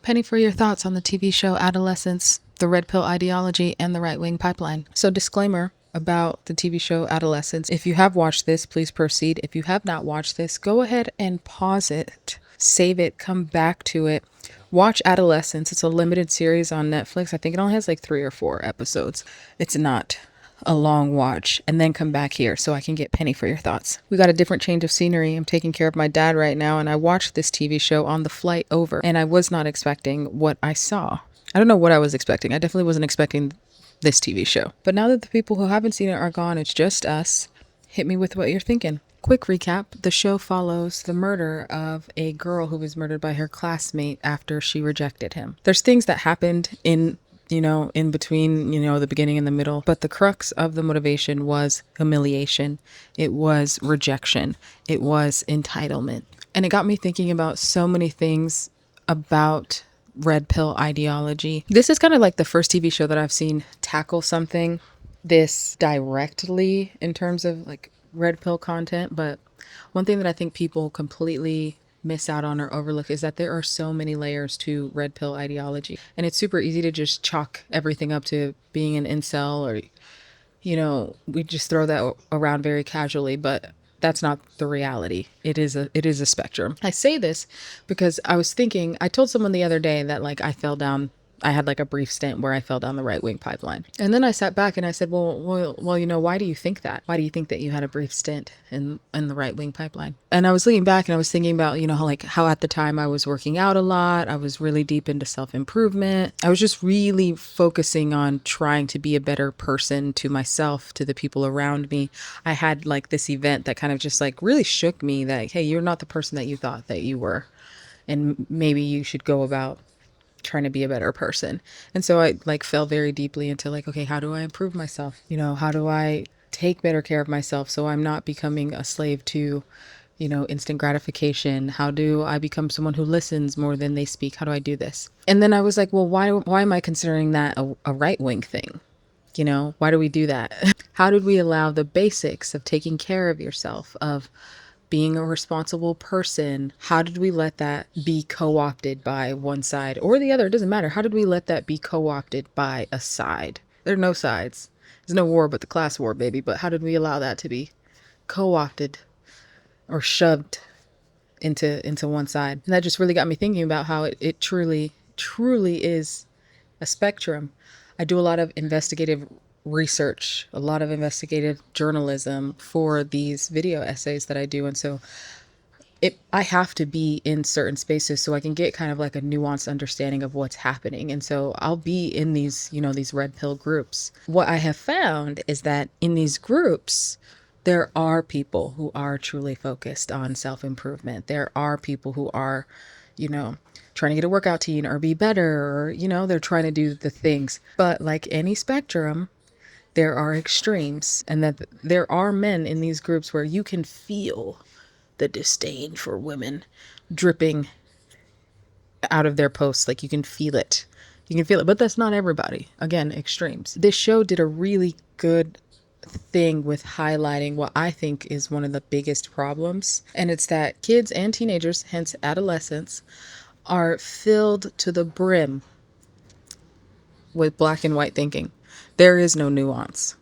penny for your thoughts on the TV show Adolescence, the red pill ideology, and the right-wing pipeline. So disclaimer about the TV show Adolescence. If you have watched this, please proceed. If you have not watched this, go ahead and pause it, save it, come back to it. Watch Adolescence. It's a limited series on Netflix. I think it only has like 3 or 4 episodes. It's not a long watch, and then come back here so I can get penny for your thoughts. We got a different change of scenery. I'm taking care of my dad right now, and I watched this TV show on the flight over, and I was not expecting what I saw. I don't know what I was expecting. I definitely wasn't expecting this TV show. But now that the people who haven't seen it are gone, it's just us. Hit me with what you're thinking. Quick recap. The show follows the murder of a girl who was murdered by her classmate after she rejected him. There's things that happened in between, the beginning and the middle. But the crux of the motivation was humiliation. It was rejection. It was entitlement. And it got me thinking about so many things about red pill ideology. This is kind of like the first TV show that I've seen tackle something this directly in terms of like red pill content. But one thing that I think people completely miss out on or overlook is that there are so many layers to red pill ideology, and it's super easy to just chalk everything up to being an incel, or we just throw that around very casually, but that's not the reality. It is a spectrum. I say this because I told someone the other day that I had like a brief stint where I fell down the right-wing pipeline. And then I sat back and I said, well, why do you think that? Why do you think that you had a brief stint in the right-wing pipeline? And I was leaning back and I was thinking about, how at the time I was working out a lot. I was really deep into self-improvement. I was just really focusing on trying to be a better person to myself, to the people around me. I had like this event that kind of just like really shook me that, hey, you're not the person that you thought that you were. And maybe you should go about trying to be a better person. And so I fell very deeply into okay, how do I improve myself? How do I take better care of myself so I'm not becoming a slave to, instant gratification? How do I become someone who listens more than they speak? How do I do this? And then I was like, well, why am I considering that a right-wing thing? Why do we do that? How did we allow the basics of taking care of yourself, of being a responsible person? How did we let that be co-opted by one side or the other? It doesn't matter. How did we let that be co-opted by a side? There are no sides. There's no war but the class war, baby. But how did we allow that to be co-opted or shoved into one side? And that just really got me thinking about how it truly is a spectrum. I do a lot of investigative research, a lot of investigative journalism for these video essays that I do. And so I have to be in certain spaces so I can get kind of like a nuanced understanding of what's happening. And so I'll be in these, these red pill groups. What I have found is that in these groups, there are people who are truly focused on self-improvement. There are people who are, trying to get a workout teen or be better, or, they're trying to do the things. But like any spectrum, there are extremes, and that there are men in these groups where you can feel the disdain for women dripping out of their posts. Like you can feel it. But that's not everybody. Again, extremes. This show did a really good thing with highlighting what I think is one of the biggest problems. And it's that kids and teenagers, hence adolescents, are filled to the brim with black and white thinking. There is no nuance.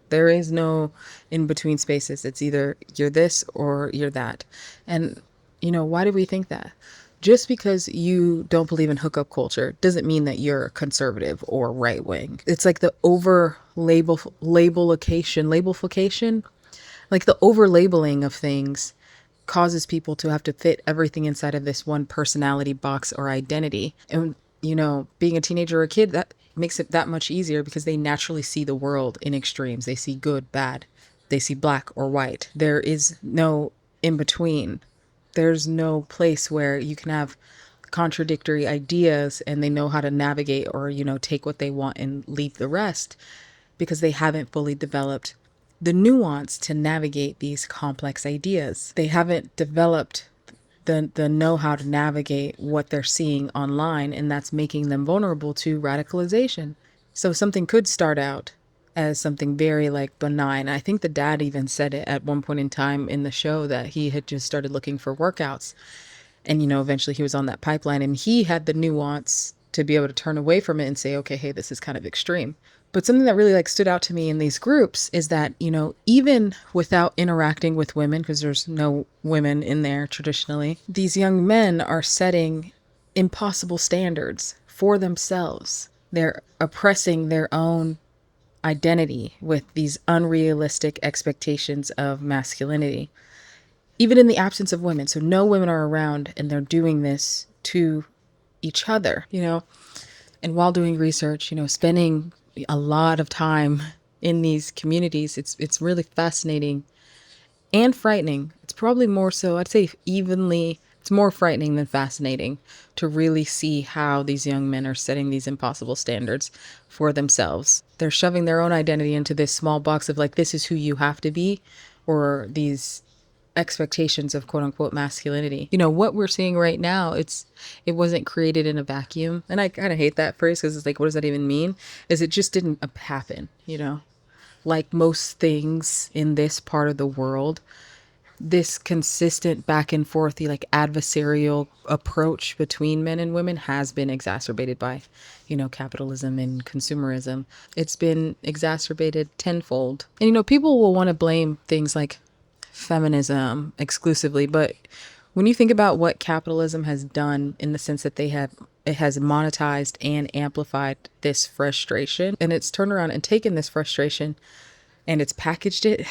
There is no in between spaces. It's either you're this or you're that. And, why do we think that? Just because you don't believe in hookup culture doesn't mean that you're conservative or right wing. It's like the over labelification, like the over labeling of things causes people to have to fit everything inside of this one personality box or identity. And, being a teenager or a kid, that makes it that much easier because they naturally see the world in extremes. They see good, bad. They see black or white. There is no in between. There's no place where you can have contradictory ideas and they know how to navigate or, take what they want and leave the rest, because they haven't fully developed the nuance to navigate these complex ideas. They haven't developed the know-how to navigate what they're seeing online, and that's making them vulnerable to radicalization. So something could start out as something very benign. I think the dad even said it at one point in time in the show that he had just started looking for workouts. And, eventually he was on that pipeline, and he had the nuance to be able to turn away from it and say, okay, hey, this is kind of extreme. But something that really like stood out to me in these groups is that, even without interacting with women, because there's no women in there traditionally, these young men are setting impossible standards for themselves. They're oppressing their own identity with these unrealistic expectations of masculinity, even in the absence of women. So no women are around, and they're doing this to each other, and while doing research, spending a lot of time in these communities, it's really fascinating and frightening. It's probably more so, I'd say evenly, it's more frightening than fascinating to really see how these young men are setting these impossible standards for themselves. They're shoving their own identity into this small box of like, this is who you have to be, or these expectations of quote unquote masculinity. What we're seeing right now, it wasn't created in a vacuum. And I kind of hate that phrase, because it's like, what does that even mean? Is it just didn't happen, like most things in this part of the world, this consistent back and forth, the like adversarial approach between men and women has been exacerbated by, capitalism and consumerism. It's been exacerbated tenfold. And, people will want to blame things like feminism exclusively, but when you think about what capitalism has done, in the sense that it has monetized and amplified this frustration, and it's turned around and taken this frustration and it's packaged it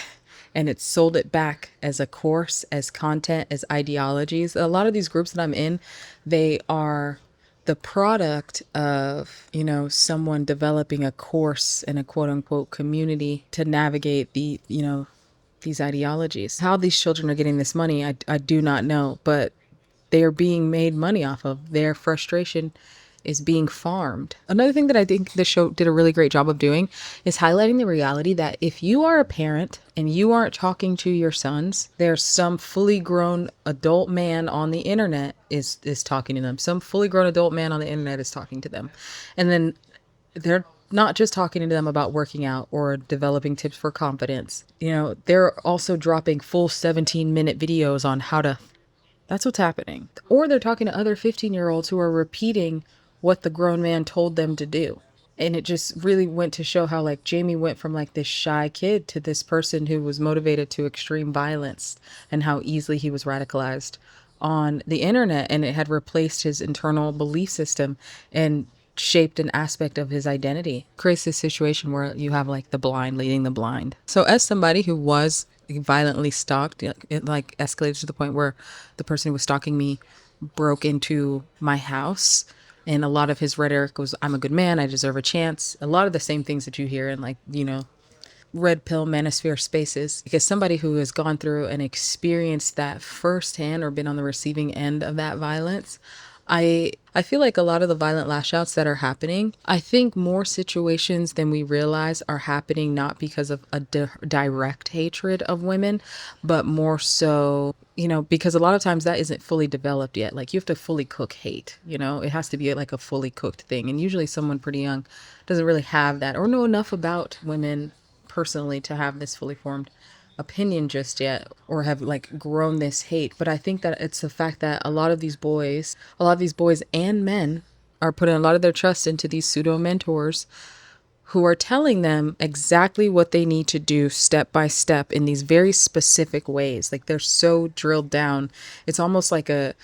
and it's sold it back as a course, as content, as ideologies. A lot of these groups that I'm in, they are the product of, someone developing a course in a quote unquote community to navigate these ideologies. How these children are getting this money, I do not know, but they are being made money off of. Their frustration is being farmed. Another thing that I think the show did a really great job of doing is highlighting the reality that if you are a parent and you aren't talking to your sons, there's some fully grown adult man on the internet is talking to them. Some fully grown adult man on the internet is talking to them. And then they're not just talking to them about working out or developing tips for confidence. They're also dropping full 17-minute videos on how to. That's what's happening. Or they're talking to other 15-year-olds who are repeating what the grown man told them to do. And it just really went to show how like Jamie went from like this shy kid to this person who was motivated to extreme violence, and how easily he was radicalized on the internet, and it had replaced his internal belief system and shaped an aspect of his identity. Creates this situation where you have like the blind leading the blind. So as somebody who was violently stalked, it like escalated to the point where the person who was stalking me broke into my house, and a lot of his rhetoric was, I'm a good man, I deserve a chance. A lot of the same things that you hear in like, red pill manosphere spaces. Because somebody who has gone through and experienced that firsthand, or been on the receiving end of that violence, I feel like a lot of the violent lash outs that are happening, I think more situations than we realize are happening not because of a direct hatred of women, but more so, because a lot of times that isn't fully developed yet. Like, you have to fully cook hate, it has to be like a fully cooked thing. And usually someone pretty young doesn't really have that, or know enough about women personally to have this fully formed opinion just yet, or have like grown this hate. But I think that it's the fact that a lot of these boys and men are putting a lot of their trust into these pseudo mentors who are telling them exactly what they need to do step by step in these very specific ways. Like, they're so drilled down. It's almost like a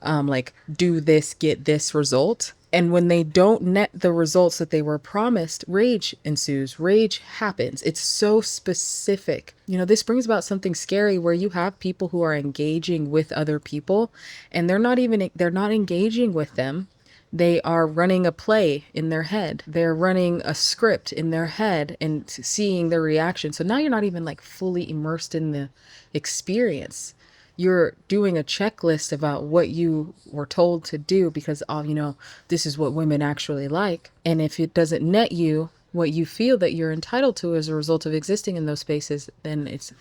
like, do this, get this result. And when they don't net the results that they were promised, rage ensues, rage happens. It's so specific. This brings about something scary where you have people who are engaging with other people, and they're not engaging with them. They are running a play in their head. They're running a script in their head and seeing their reaction. So now you're not even like fully immersed in the experience. You're doing a checklist about what you were told to do because, this is what women actually like. And if it doesn't net you what you feel that you're entitled to as a result of existing in those spaces, then it's,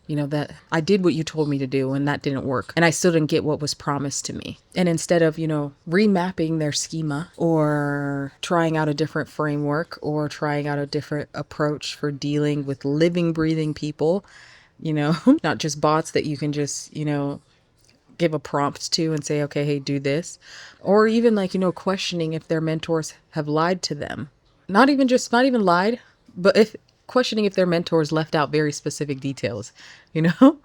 that I did what you told me to do and that didn't work. And I still didn't get what was promised to me. And instead of, remapping their schema, or trying out a different framework, or trying out a different approach for dealing with living, breathing people, not just bots that you can just, give a prompt to and say, okay, hey, do this. Or even like, questioning if their mentors have lied to them. Not even lied, but if questioning if their mentors left out very specific details, you know?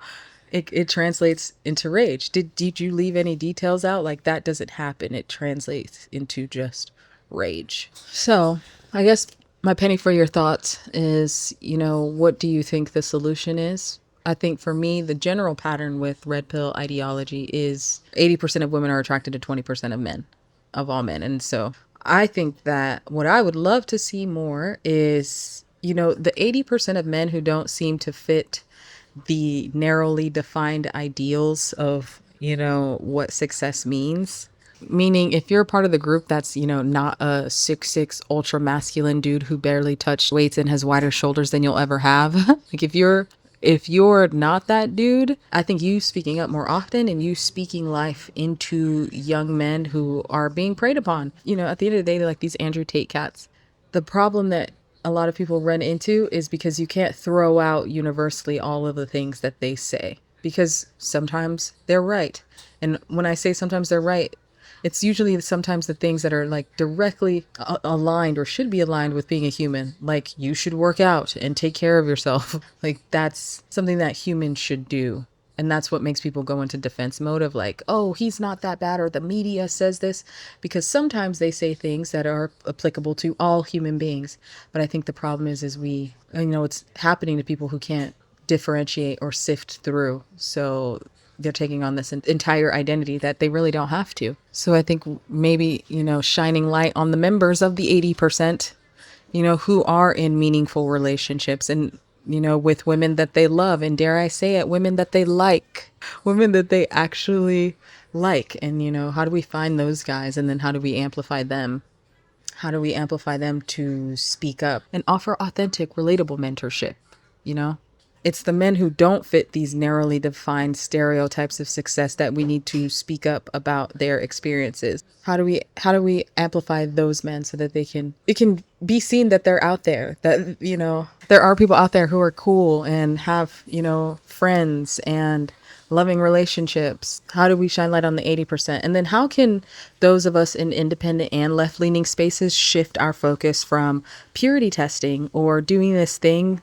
It translates into rage. Did you leave any details out? Like that doesn't happen. It translates into just rage. So I guess my penny for your thoughts is, what do you think the solution is? I think for me, the general pattern with red pill ideology is 80% of women are attracted to 20% of men, of all men. And so I think that what I would love to see more is, the 80% of men who don't seem to fit the narrowly defined ideals of, what success means. Meaning, if you're a part of the group that's, not a 6'6" ultra masculine dude who barely touched weights and has wider shoulders than you'll ever have, like if you're not that dude, I think you speaking up more often and you speaking life into young men who are being preyed upon. At the end of the day, they're like these Andrew Tate cats. The problem that a lot of people run into is because you can't throw out universally all of the things that they say, because sometimes they're right. And when I say sometimes they're right, it's usually sometimes the things that are like directly aligned or should be aligned with being a human. Like you should work out and take care of yourself. Like that's something that humans should do. And that's what makes people go into defense mode of like, oh, he's not that bad, or the media says this, because sometimes they say things that are applicable to all human beings. But I think the problem is it's happening to people who can't differentiate or sift through. So they're taking on this entire identity that they really don't have to. So I think maybe, shining light on the members of the 80%, who are in meaningful relationships and, with women that they love. And dare I say it, women that they like, women that they actually like. And, how do we find those guys? And then how do we amplify them? How do we amplify them to speak up and offer authentic, relatable mentorship? It's the men who don't fit these narrowly defined stereotypes of success that we need to speak up about their experiences. How do we amplify those men so that it can be seen that they're out there, that, there are people out there who are cool and have, friends and loving relationships. How do we shine light on the 80%? And then how can those of us in independent and left-leaning spaces shift our focus from purity testing or doing this thing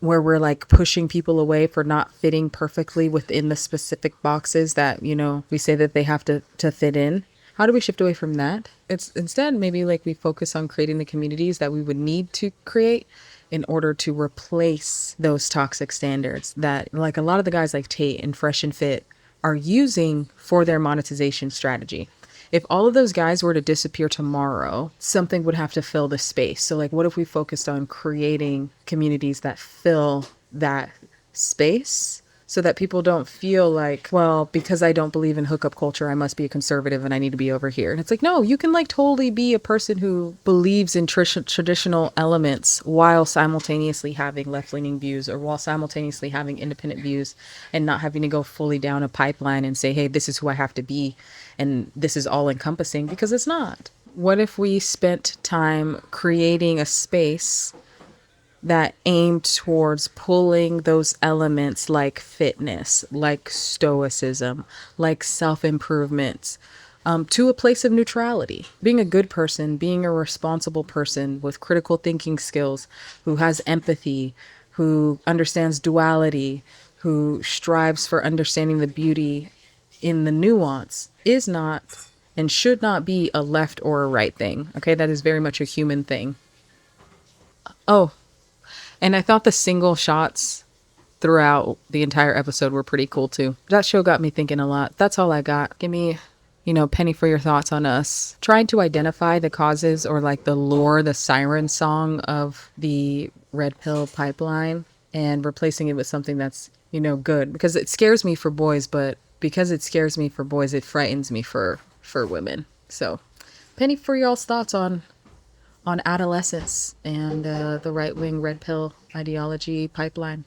where we're like pushing people away for not fitting perfectly within the specific boxes that, we say that they have to fit in? How do we shift away from that? It's instead maybe like we focus on creating the communities that we would need to create in order to replace those toxic standards that like a lot of the guys like Tate and Fresh and Fit are using for their monetization strategy. If all of those guys were to disappear tomorrow, something would have to fill the space. So like, what if we focused on creating communities that fill that space so that people don't feel like, well, because I don't believe in hookup culture, I must be a conservative and I need to be over here. And it's like, no, you can like totally be a person who believes in traditional elements while simultaneously having left-leaning views, or while simultaneously having independent views, and not having to go fully down a pipeline and say, hey, this is who I have to be and this is all encompassing, because it's not. What if we spent time creating a space that aimed towards pulling those elements like fitness, like stoicism, like self-improvement, to a place of neutrality? Being a good person, being a responsible person with critical thinking skills, who has empathy, who understands duality, who strives for understanding the beauty in the nuance, is not and should not be a left or a right thing. Okay, that is very much a human thing. Oh, and I thought the single shots throughout the entire episode were pretty cool too. That show got me thinking a lot. That's all I got. Give me, penny for your thoughts on us trying to identify the causes, or like the lore, the siren song of the red pill pipeline, and replacing it with something that's, good. Because it scares me for boys, but because it scares me for boys, it frightens me for women. So penny for y'all's thoughts on adolescence and the right-wing red pill ideology pipeline.